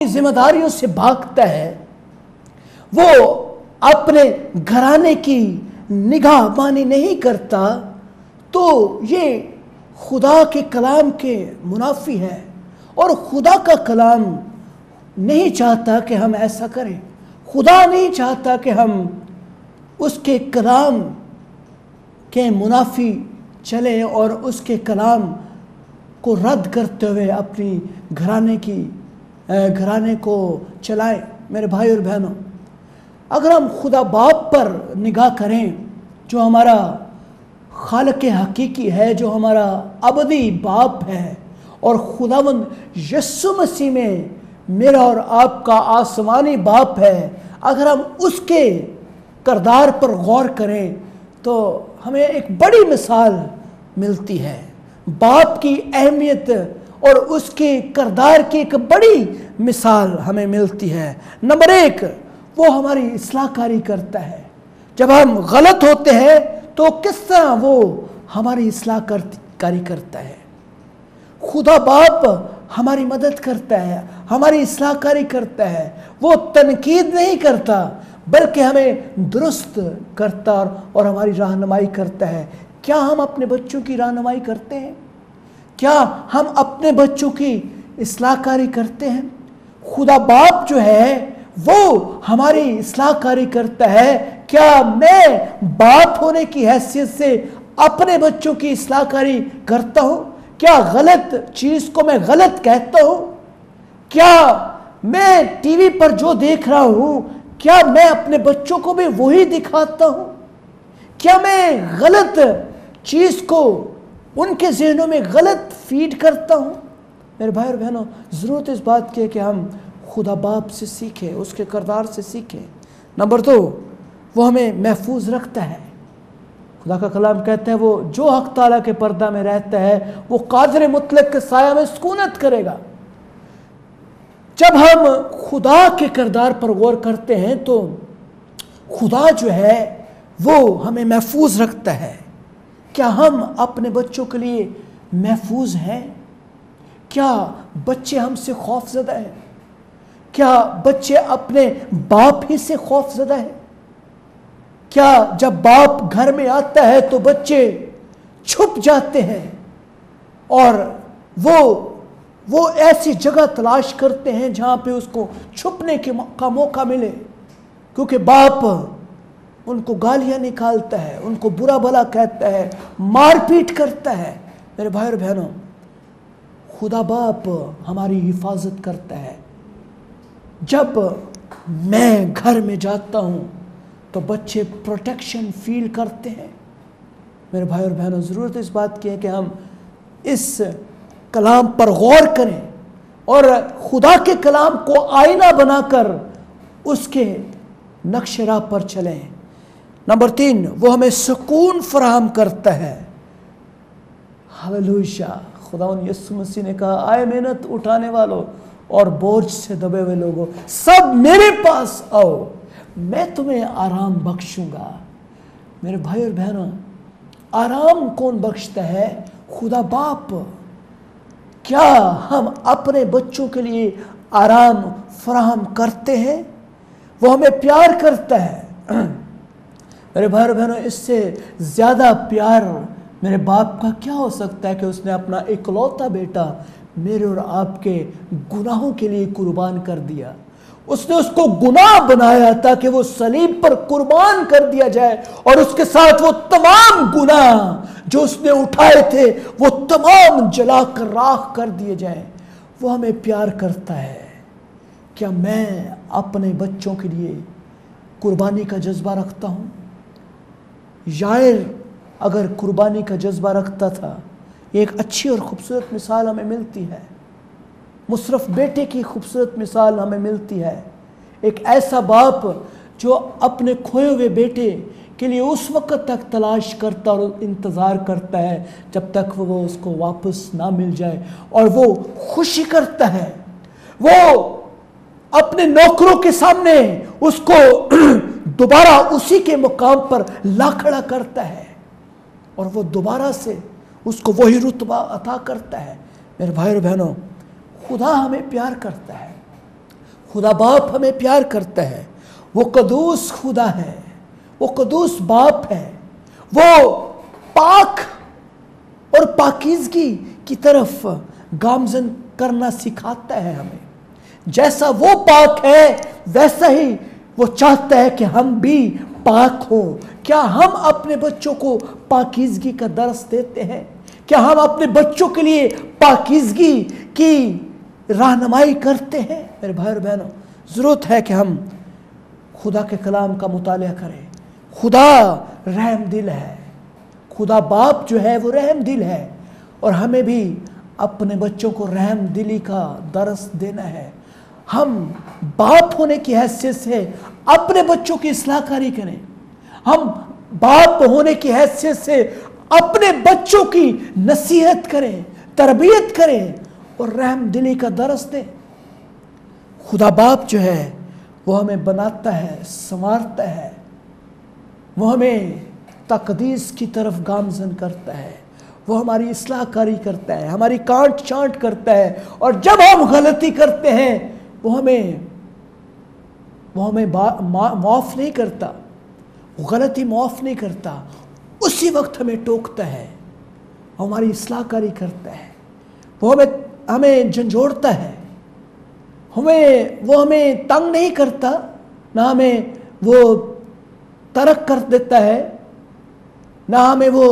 ذمہ داریوں سے بھاگتا ہے، وہ اپنے گھرانے کی نگاہ بانی نہیں کرتا، تو یہ خدا کے کلام کے منافی ہے، اور خدا کا کلام نہیں چاہتا کہ ہم ایسا کریں۔ خدا نہیں چاہتا کہ ہم اس کے کلام کے منافی چلیں اور اس کے کلام کو رد کرتے ہوئے اپنی گھرانے کو چلائیں۔ میرے بھائی اور بہنوں، اگر ہم خدا باپ پر نگاہ کریں جو ہمارا خالق حقیقی ہے، جو ہمارا ابدی باپ ہے، اور خداوند یسوع مسیح میں میرا اور آپ کا آسمانی باپ ہے، اگر ہم اس کے کردار پر غور کریں تو ہمیں ایک بڑی مثال ملتی ہے۔ باپ کی اہمیت اور اس کے کردار کی ایک بڑی مثال ہمیں ملتی ہے۔ نمبر ایک، وہ ہماری اصلاح کاری کرتا ہے۔ جب ہم غلط ہوتے ہیں تو کس طرح وہ ہماری اصلاح کاری کرتا ہے۔ خدا باپ ہماری مدد کرتا ہے، ہماری اصلاح کاری کرتا ہے۔ وہ تنقید نہیں کرتا بلکہ ہمیں درست کرتا اور ہماری رہنمائی کرتا ہے۔ کیا ہم اپنے بچوں کی رہنمائی کرتے ہیں؟ کیا ہم اپنے بچوں کی اصلاح کاری کرتے ہیں؟ خدا باپ جو ہے وہ ہماری اصلاح کاری کرتا ہے۔ کیا میں باپ ہونے کی حیثیت سے اپنے بچوں کی اصلاح کاری کرتا ہوں؟ کیا غلط چیز کو میں غلط کہتا ہوں؟ کیا میں ٹی وی پر جو دیکھ رہا ہوں، کیا میں اپنے بچوں کو بھی وہی دکھاتا ہوں؟ کیا میں غلط چیز کو ان کے ذہنوں میں غلط فیڈ کرتا ہوں؟ میرے بھائی اور بہنوں، ضرورت اس بات کی ہے کہ ہم خدا باپ سے سیکھیں، اس کے کردار سے سیکھیں۔ نمبر دو، وہ ہمیں محفوظ رکھتا ہے۔ خدا کا کلام کہتا ہے وہ جو حق تعالیٰ کے پردہ میں رہتا ہے وہ قادر مطلق کے سایہ میں سکونت کرے گا۔ جب ہم خدا کے کردار پر غور کرتے ہیں تو خدا جو ہے وہ ہمیں محفوظ رکھتا ہے۔ کیا ہم اپنے بچوں کے لیے محفوظ ہیں؟ کیا بچے ہم سے خوف زدہ ہیں؟ کیا بچے اپنے باپ ہی سے خوف زدہ ہیں؟ کیا جب باپ گھر میں آتا ہے تو بچے چھپ جاتے ہیں اور وہ ایسی جگہ تلاش کرتے ہیں جہاں پہ اس کو چھپنے کا موقع ملے، کیونکہ باپ ان کو گالیاں نکالتا ہے، ان کو برا بھلا کہتا ہے، مار پیٹ کرتا ہے۔ میرے بھائی اور بہنوں، خدا باپ ہماری حفاظت کرتا ہے۔ جب میں گھر میں جاتا ہوں تو بچے پروٹیکشن فیل کرتے ہیں۔ میرے بھائی اور بہنوں، ضرورت اس بات کی ہے کہ ہم اس کلام پر غور کریں اور خدا کے کلام کو آئینہ بنا کر اس کے نقش راہ پر چلیں۔ نمبر تین، وہ ہمیں سکون فراہم کرتا ہے۔ ہاللویا! خداوند یسوع مسیح نے کہا، آئے محنت اٹھانے والوں اور بوجھ سے دبے ہوئے لوگوں، سب میرے پاس آؤ، میں تمہیں آرام بخشوں گا۔ میرے بھائی اور بہنوں، آرام کون بخشتا ہے؟ خدا باپ۔ کیا ہم اپنے بچوں کے لیے آرام فراہم کرتے ہیں؟ وہ ہمیں پیار کرتا ہے۔ میرے بھائی اور بہنوں، اس سے زیادہ پیار میرے باپ کا کیا ہو سکتا ہے کہ اس نے اپنا اکلوتا بیٹا میرے اور آپ کے گناہوں کے لیے قربان کر دیا۔ اس نے اس کو گناہ بنایا تاکہ وہ صلیب پر قربان کر دیا جائے، اور اس کے ساتھ وہ تمام گناہ جو اس نے اٹھائے تھے وہ تمام جلا کر راکھ کر دیے جائیں۔ وہ ہمیں پیار کرتا ہے۔ کیا میں اپنے بچوں کے لیے قربانی کا جذبہ رکھتا ہوں؟ یائر اگر قربانی کا جذبہ رکھتا تھا، ایک اچھی اور خوبصورت مثال ہمیں ملتی ہے۔ مصرف بیٹے کی خوبصورت مثال ہمیں ملتی ہے۔ ایک ایسا باپ جو اپنے کھوئے ہوئے بیٹے کے لیے اس وقت تک تلاش کرتا اور انتظار کرتا ہے جب تک وہ اس کو واپس نہ مل جائے، اور وہ خوشی کرتا ہے۔ وہ اپنے نوکروں کے سامنے اس کو دوبارہ اسی کے مقام پر لا کھڑا کرتا ہے، اور وہ دوبارہ سے اس کو وہی رتبہ عطا کرتا ہے۔ میرے بھائی اور بہنوں، خدا ہمیں پیار کرتا ہے۔ خدا باپ ہمیں پیار کرتا ہے، وہ قدوس خدا ہے، وہ قدوس باپ ہے، وہ پاک اور پاکیزگی کی طرف گامزن کرنا سکھاتا ہے ہمیں۔ جیسا وہ پاک ہے ویسا ہی وہ چاہتا ہے کہ ہم بھی پاک ہوں۔ کیا ہم اپنے بچوں کو پاکیزگی کا درس دیتے ہیں؟ کیا ہم اپنے بچوں کے لیے پاکیزگی کی رہنمائی کرتے ہیں؟ میرے بھائی اور بہنوں، ضرورت ہے کہ ہم خدا کے کلام کا مطالعہ کریں۔ خدا رحم دل ہے، خدا باپ جو ہے وہ رحم دل ہے، اور ہمیں بھی اپنے بچوں کو رحم دلی کا درس دینا ہے۔ ہم باپ ہونے کی حیثیت سے اپنے بچوں کی اصلاح کاری کریں، ہم باپ ہونے کی حیثیت سے اپنے بچوں کی نصیحت کریں، تربیت کریں اور رحم دلی کا درس دیں۔ خدا باپ جو ہے وہ ہمیں بناتا ہے، سنوارتا ہے، وہ ہمیں تقدیس کی طرف گامزن کرتا ہے، وہ ہماری اصلاح کاری کرتا ہے، ہماری کانٹ چانٹ کرتا ہے، اور جب ہم غلطی کرتے ہیں وہ ہمیں معاف نہیں کرتا، غلطی معاف نہیں کرتا، اسی وقت ہمیں ٹوکتا ہے، ہماری اصلاح کاری کرتا ہے، وہ ہمیں جھنجھوڑتا ہے، وہ ہمیں تنگ نہیں کرتا، نہ ہمیں وہ ترک کر دیتا ہے، نہ ہمیں وہ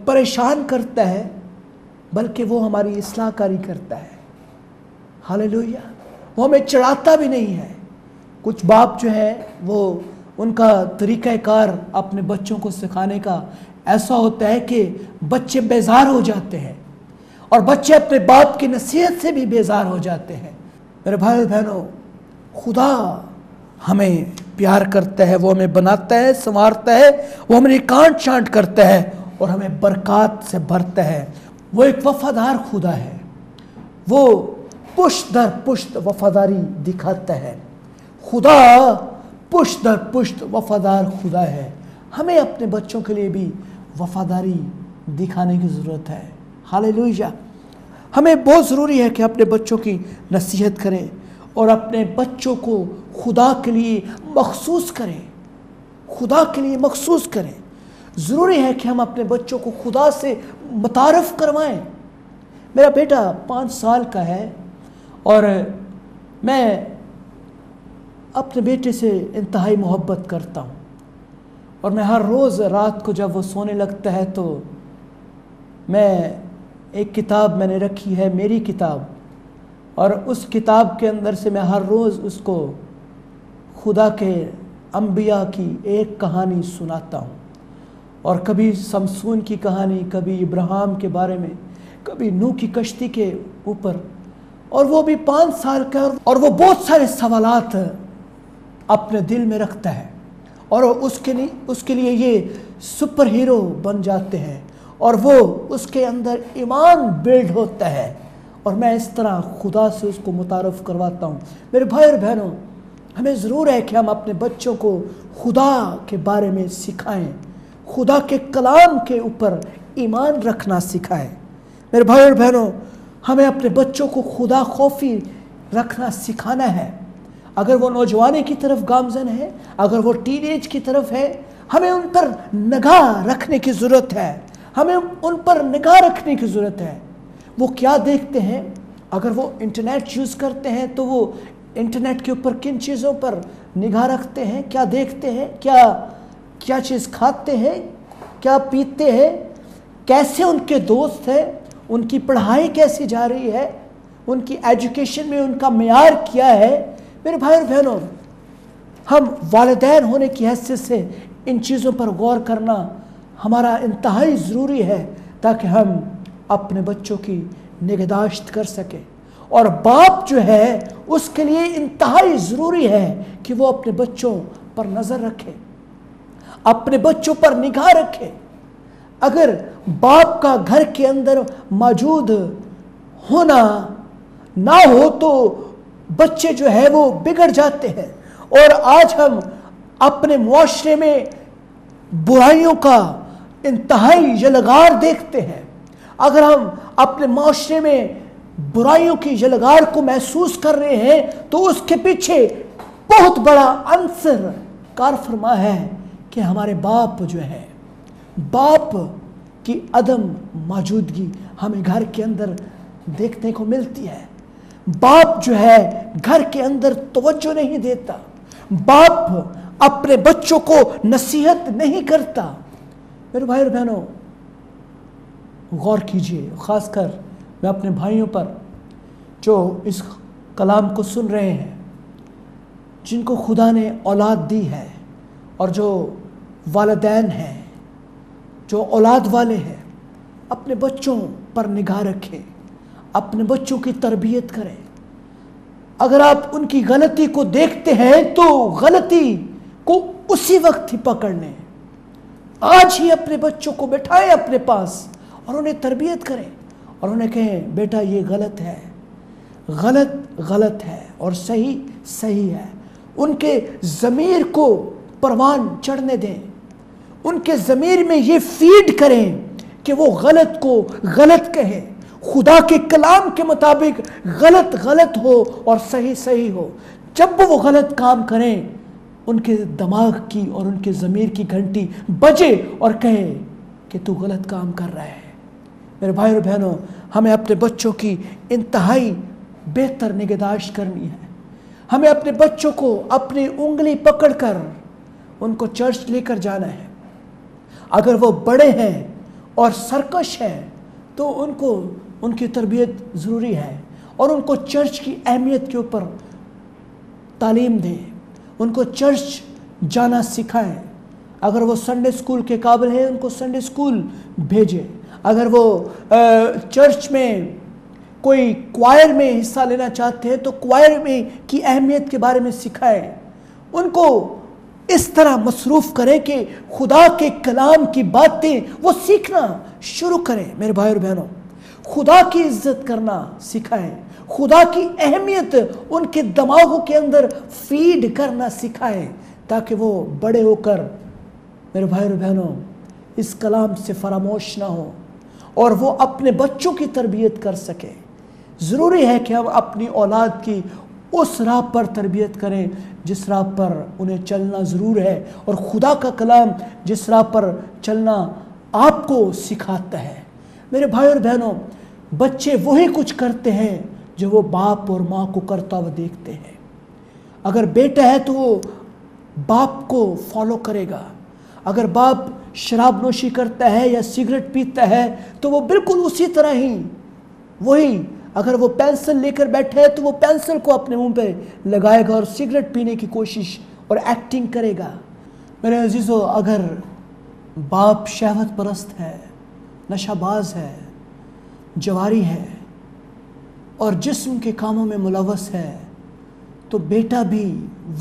پریشان کرتا ہے، بلکہ وہ ہماری اصلاح کاری کرتا ہے۔ ہاللیلویہ۔ وہ ہمیں چڑھاتا بھی نہیں ہے۔ کچھ باپ جو ہے وہ ان کا طریقہ کار اپنے بچوں کو سکھانے کا ایسا ہوتا ہے کہ بچے بیزار ہو جاتے ہیں، اور بچے اپنے باپ کی نصیحت سے بھی بیزار ہو جاتے ہیں۔ میرے بھائی اور بہنوں، خدا ہمیں پیار کرتا ہے، وہ ہمیں بناتا ہے، سنوارتا ہے، وہ ہماری کانٹ چانٹ کرتا ہے اور ہمیں برکات سے بھرتا ہے۔ وہ ایک وفادار خدا ہے، وہ پشت در پشت وفاداری دکھاتا ہے۔ خدا پشت در پشت وفادار خدا ہے۔ ہمیں اپنے بچوں کے لیے بھی وفاداری دکھانے کی ضرورت ہے۔ ہاللیلویہ۔ ہمیں بہت ضروری ہے کہ اپنے بچوں کی نصیحت کریں اور اپنے بچوں کو خدا کے لیے مخصوص کریں، خدا کے لیے مخصوص کریں۔ ضروری ہے کہ ہم اپنے بچوں کو خدا سے متعارف کروائیں۔ میرا بیٹا 5 سال کا ہے، اور میں اپنے بیٹے سے انتہائی محبت کرتا ہوں، اور میں ہر روز رات کو جب وہ سونے لگتا ہے تو ایک کتاب میں نے رکھی ہے، میری کتاب، اور اس کتاب کے اندر سے میں ہر روز اس کو خدا کے انبیاء کی ایک کہانی سناتا ہوں، اور کبھی سمسون کی کہانی، کبھی ابراہیم کے بارے میں، کبھی نوح کی کشتی کے اوپر، اور وہ بھی 5 سال کا، اور وہ بہت سارے سوالات اپنے دل میں رکھتا ہے، اور اس کے لیے یہ سپر ہیرو بن جاتے ہیں، اور وہ اس کے اندر ایمان بلڈ ہوتا ہے، اور میں اس طرح خدا سے اس کو متعارف کرواتا ہوں۔ میرے بھائی اور بہنوں، ہمیں ضرور ہے کہ ہم اپنے بچوں کو خدا کے بارے میں سکھائیں، خدا کے کلام کے اوپر ایمان رکھنا سکھائیں۔ میرے بھائی اور بہنوں، ہمیں اپنے بچوں کو خدا خوفی رکھنا سکھانا ہے۔ اگر وہ نوجوانی کی طرف گامزن ہے، اگر وہ ٹین ایج کی طرف ہے، ہمیں ان پر نگاہ رکھنے کی ضرورت ہے، ہمیں ان پر نگاہ رکھنے کی ضرورت ہے۔ وہ کیا دیکھتے ہیں؟ اگر وہ انٹرنیٹ یوز کرتے ہیں تو وہ انٹرنیٹ کے اوپر کن چیزوں پر نگاہ رکھتے ہیں، کیا دیکھتے ہیں، کیا چیز کھاتے ہیں، کیا پیتے ہیں، کیسے ان کے دوست ہیں، ان کی پڑھائی کیسی جا رہی ہے، ان کی ایجوکیشن میں ان کا معیار کیا ہے۔ میرے بھائی اور بہنوں، ہم والدین ہونے کی حیثیت سے ان چیزوں پر غور کرنا ہمارا انتہائی ضروری ہے، تاکہ ہم اپنے بچوں کی نگہداشت کر سکیں۔ اور باپ جو ہے اس کے لیے انتہائی ضروری ہے کہ وہ اپنے بچوں پر نظر رکھے، اپنے بچوں پر نگاہ رکھے۔ اگر باپ کا گھر کے اندر موجود ہونا نہ ہو تو بچے جو ہے وہ بگڑ جاتے ہیں، اور آج ہم اپنے معاشرے میں برائیوں کا انتہائی یلغار دیکھتے ہیں۔ اگر ہم اپنے معاشرے میں برائیوں کی یلغار کو محسوس کر رہے ہیں تو اس کے پیچھے بہت بڑا عنصر کار فرما ہے کہ ہمارے باپ جو ہے، باپ کی عدم موجودگی ہمیں گھر کے اندر دیکھنے کو ملتی ہے۔ باپ جو ہے گھر کے اندر توجہ نہیں دیتا، باپ اپنے بچوں کو نصیحت نہیں کرتا۔ میرے بھائی اور بہنوں، غور کیجئے، خاص کر میں اپنے بھائیوں پر جو اس کلام کو سن رہے ہیں، جن کو خدا نے اولاد دی ہے اور جو والدین ہیں، جو اولاد والے ہیں، اپنے بچوں پر نگاہ رکھیں، اپنے بچوں کی تربیت کریں۔ اگر آپ ان کی غلطی کو دیکھتے ہیں تو غلطی کو اسی وقت ہی پکڑ لیں، آج ہی اپنے بچوں کو بٹھائیں اپنے پاس اور انہیں تربیت کریں اور انہیں کہیں بیٹا یہ غلط ہے، غلط غلط ہے اور صحیح صحیح ہے۔ ان کے ضمیر کو پروان چڑھنے دیں، ان کے ضمیر میں یہ فیڈ کریں کہ وہ غلط کو غلط کہیں، خدا کے کلام کے مطابق غلط غلط ہو اور صحیح صحیح ہو۔ جب وہ غلط کام کریں ان کے دماغ کی اور ان کے ضمیر کی گھنٹی بجے اور کہے کہ تو غلط کام کر رہا ہے۔ میرے بھائی اور بہنوں، ہمیں اپنے بچوں کی انتہائی بہتر نگہداشت کرنی ہے۔ ہمیں اپنے بچوں کو اپنی انگلی پکڑ کر ان کو چرچ لے کر جانا ہے۔ اگر وہ بڑے ہیں اور سرکش ہیں تو ان کی تربیت ضروری ہے اور ان کو چرچ کی اہمیت کے اوپر تعلیم دیں، ان کو چرچ جانا سکھائیں۔ اگر وہ سنڈے سکول کے قابل ہیں ان کو سنڈے سکول بھیجیں۔ اگر وہ چرچ میں کوئی کوائر میں حصہ لینا چاہتے ہیں تو کوائر میں کی اہمیت کے بارے میں سکھائیں۔ ان کو اس طرح مصروف کریں کہ خدا کے کلام کی باتیں وہ سیکھنا شروع کریں۔ میرے بھائی اور بہنوں، خدا کی عزت کرنا سکھائیں، خدا کی اہمیت ان کے دماغوں کے اندر فیڈ کرنا سکھائیں تاکہ وہ بڑے ہو کر میرے بھائی اور بہنوں اس کلام سے فراموش نہ ہو اور وہ اپنے بچوں کی تربیت کر سکیں۔ ضروری ہے کہ ہم اپنی اولاد کی اس راہ پر تربیت کریں جس راہ پر انہیں چلنا ضرور ہے، اور خدا کا کلام جس راہ پر چلنا آپ کو سکھاتا ہے۔ میرے بھائی اور بہنوں، بچے وہی کچھ کرتے ہیں جو وہ باپ اور ماں کو کرتا ہوا دیکھتے ہیں۔ اگر بیٹا ہے تو وہ باپ کو فالو کرے گا، اگر باپ شراب نوشی کرتا ہے یا سگریٹ پیتا ہے تو وہ بالکل اسی طرح ہی وہی، اگر وہ پینسل لے کر بیٹھے تو وہ پینسل کو اپنے منہ پہ لگائے گا اور سگریٹ پینے کی کوشش اور ایکٹنگ کرے گا۔ میرے عزیزو، اگر باپ شہوت پرست ہے، نشہ باز ہے، جواری ہے اور جسم کے کاموں میں ملوث ہے تو بیٹا بھی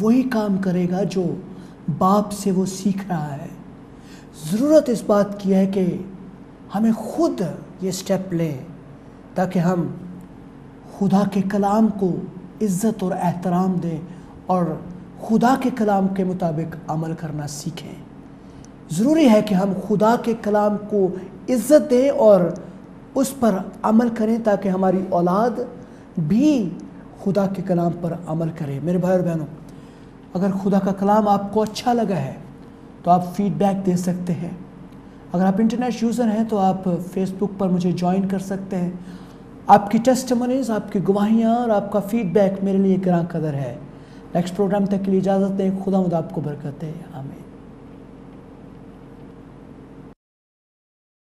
وہی کام کرے گا جو باپ سے وہ سیکھ رہا ہے۔ ضرورت اس بات کی ہے کہ ہمیں خود یہ سٹیپ لیں تاکہ ہم خدا کے کلام کو عزت اور احترام دیں اور خدا کے کلام کے مطابق عمل کرنا سیکھیں۔ ضروری ہے کہ ہم خدا کے کلام کو عزت دیں اور اس پر عمل کریں تاکہ ہماری اولاد بھی خدا کے کلام پر عمل کرے۔ میرے بھائی اور بہنوں، اگر خدا کا کلام آپ کو اچھا لگا ہے تو آپ فیڈ بیک دے سکتے ہیں۔ اگر آپ انٹرنیٹ یوزر ہیں تو آپ فیس بک پر مجھے جوائن کر سکتے ہیں۔ آپ کی ٹیسٹمنیز، آپ کی گواہیاں اور آپ کا فیڈ بیک میرے لیے گراں قدر ہے۔ نیکسٹ پروگرام تک کے لیے اجازت دیں۔ خدا مد آپ کو برکت دے۔ آمین۔